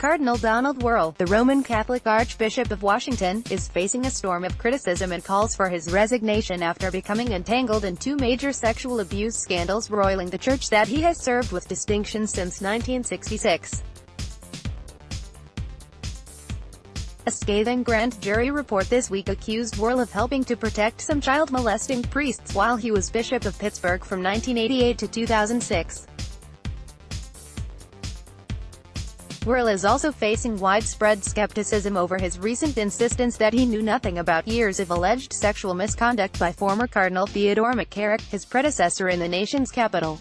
Cardinal Donald Wuerl, the Roman Catholic Archbishop of Washington, is facing a storm of criticism and calls for his resignation after becoming entangled in two major sexual abuse scandals roiling the church that he has served with distinction since 1966. A scathing grand jury report this week accused Wuerl of helping to protect some child-molesting priests while he was Bishop of Pittsburgh from 1988 to 2006. Wuerl is also facing widespread skepticism over his recent insistence that he knew nothing about years of alleged sexual misconduct by former Cardinal Theodore McCarrick, his predecessor in the nation's capital.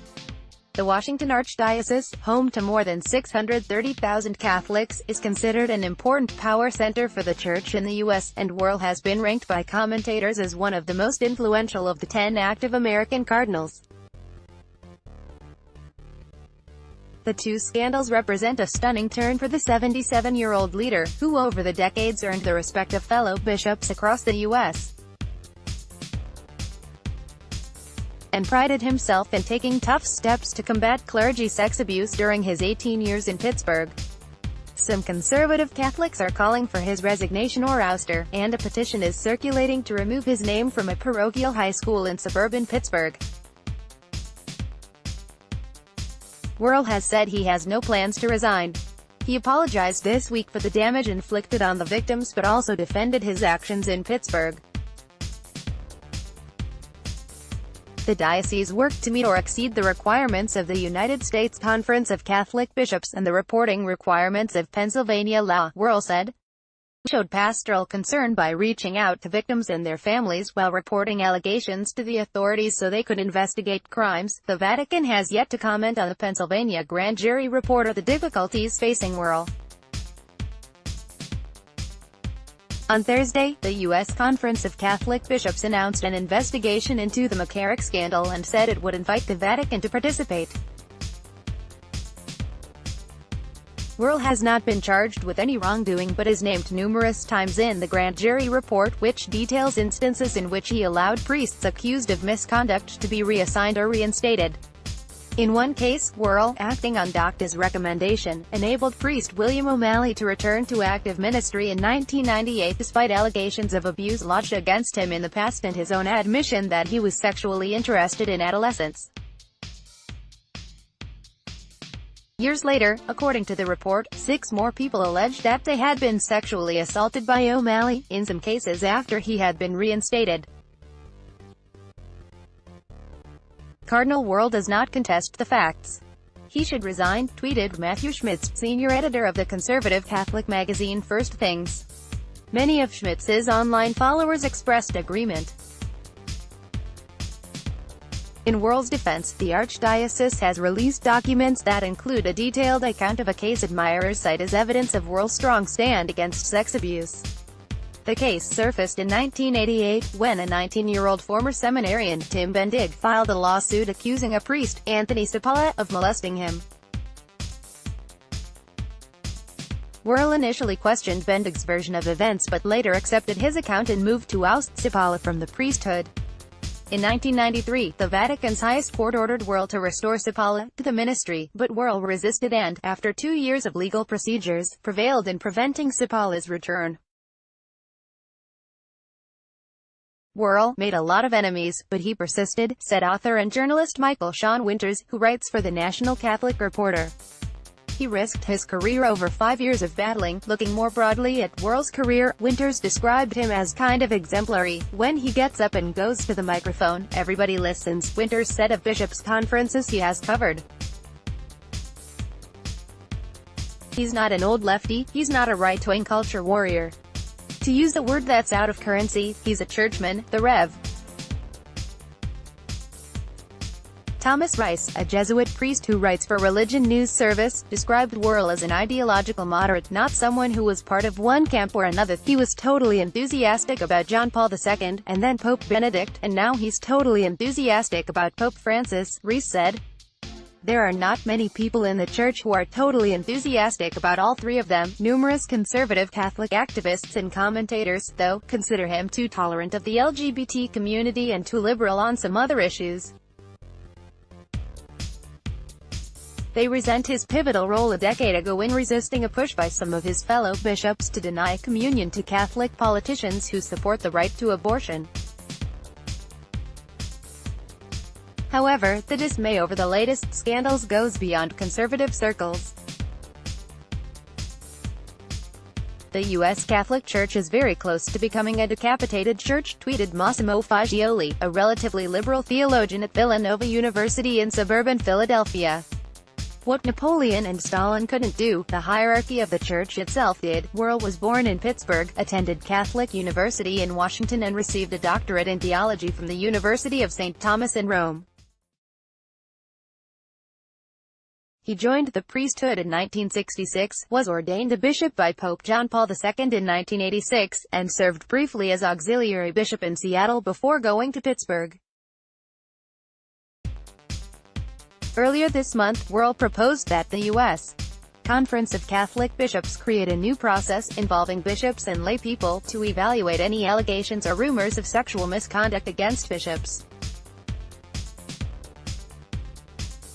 The Washington Archdiocese, home to more than 630,000 Catholics, is considered an important power center for the Church in the U.S., and Wuerl has been ranked by commentators as one of the most influential of the 10 active American cardinals. The two scandals represent a stunning turn for the 77-year-old leader, who over the decades earned the respect of fellow bishops across the U.S. and prided himself in taking tough steps to combat clergy sex abuse during his 18 years in Pittsburgh. Some conservative Catholics are calling for his resignation or ouster, and a petition is circulating to remove his name from a parochial high school in suburban Pittsburgh. Wuerl has said he has no plans to resign. He apologized this week for the damage inflicted on the victims but also defended his actions in Pittsburgh. The diocese worked to meet or exceed the requirements of the United States Conference of Catholic Bishops and the reporting requirements of Pennsylvania law, Wuerl said. We showed pastoral concern by reaching out to victims and their families while reporting allegations to the authorities so they could investigate crimes. The Vatican has yet to comment on the Pennsylvania grand jury report or the difficulties facing Wuerl. On Thursday, the U.S. Conference of Catholic Bishops announced an investigation into the McCarrick scandal and said it would invite the Vatican to participate. Wuerl has not been charged with any wrongdoing but is named numerous times in the grand jury report, which details instances in which he allowed priests accused of misconduct to be reassigned or reinstated. In one case, Wuerl, acting on DOCTA's recommendation, enabled priest William O'Malley to return to active ministry in 1998 despite allegations of abuse lodged against him in the past and his own admission that he was sexually interested in adolescents. Years later, according to the report, 6 more people alleged that they had been sexually assaulted by O'Malley, in some cases after he had been reinstated. Cardinal Wuerl does not contest the facts. He should resign, tweeted Matthew Schmitz, senior editor of the conservative Catholic magazine First Things. Many of Schmitz's online followers expressed agreement. In Wuerl's defense, the Archdiocese has released documents that include a detailed account of a case admirers cite as evidence of Wuerl's strong stand against sex abuse. The case surfaced in 1988, when a 19-year-old former seminarian, Tim Bendig, filed a lawsuit accusing a priest, Anthony Cipolla, of molesting him. Wuerl initially questioned Bendig's version of events but later accepted his account and moved to oust Cipolla from the priesthood. In 1993, the Vatican's highest court ordered Wuerl to restore Cipolla to the ministry, but Wuerl resisted and, after 2 years of legal procedures, prevailed in preventing Cipolla's return. Wuerl made a lot of enemies, but he persisted, said author and journalist Michael Sean Winters, who writes for the National Catholic Reporter. He risked his career over 5 years of battling. Looking more broadly at Wuerl's career, Winters described him as kind of exemplary. When he gets up and goes to the microphone, everybody listens, Winters said of bishops' conferences he has covered. He's not an old lefty, he's not a right-wing culture warrior. To use a word that's out of currency, he's a churchman, the Rev. Thomas Rice, a Jesuit priest who writes for Religion News Service, described Wuerl as an ideological moderate, not someone who was part of one camp or another. He was totally enthusiastic about John Paul II, and then Pope Benedict, and now he's totally enthusiastic about Pope Francis, Rice said. There are not many people in the church who are totally enthusiastic about all three of them. Numerous conservative Catholic activists and commentators, though, consider him too tolerant of the LGBT community and too liberal on some other issues. They resent his pivotal role a decade ago in resisting a push by some of his fellow bishops to deny communion to Catholic politicians who support the right to abortion. However, the dismay over the latest scandals goes beyond conservative circles. The U.S. Catholic Church is very close to becoming a decapitated church, tweeted Massimo Fagioli, a relatively liberal theologian at Villanova University in suburban Philadelphia. What Napoleon and Stalin couldn't do, the hierarchy of the church itself did. Worrell was born in Pittsburgh, attended Catholic University in Washington and received a doctorate in theology from the University of St. Thomas in Rome. He joined the priesthood in 1966, was ordained a bishop by Pope John Paul II in 1986, and served briefly as auxiliary bishop in Seattle before going to Pittsburgh. Earlier this month, Worrell proposed that the U.S. Conference of Catholic Bishops create a new process, involving bishops and laypeople, to evaluate any allegations or rumors of sexual misconduct against bishops.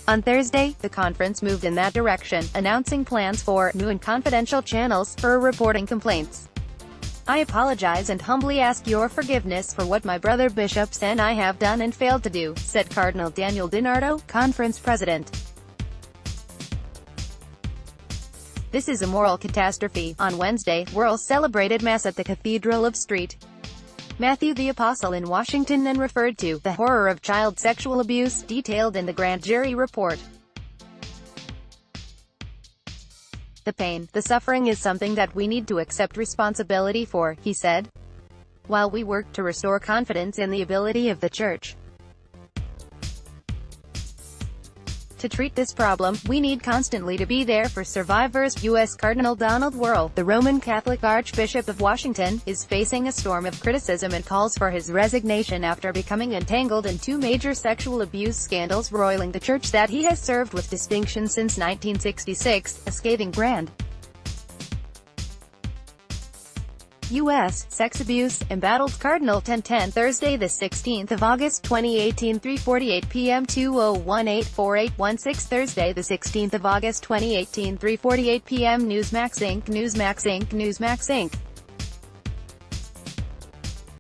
On Thursday, the conference moved in that direction, announcing plans for new and confidential channels for reporting complaints. "I apologize and humbly ask your forgiveness for what my brother bishops and I have done and failed to do," said Cardinal Daniel DiNardo, conference president. "This is a moral catastrophe." On Wednesday, Worrell celebrated Mass at the Cathedral of St. Matthew the Apostle in Washington and referred to the horror of child sexual abuse, detailed in the grand jury report. "The pain, the suffering is something that we need to accept responsibility for," he said, while we work to restore confidence in the ability of the Church to treat this problem. We need constantly to be there for survivors. U.S. Cardinal Donald Worrell, the Roman Catholic Archbishop of Washington, is facing a storm of criticism and calls for his resignation after becoming entangled in two major sexual abuse scandals roiling the church that he has served with distinction since 1966, a scathing brand. U.S. Sex Abuse, Embattled Cardinal 1010 Thursday the 16th of August 2018 3:48 p.m. 20184816 Thursday the 16th of August 2018 3:48 p.m. Newsmax Inc. Newsmax Inc. Newsmax Inc.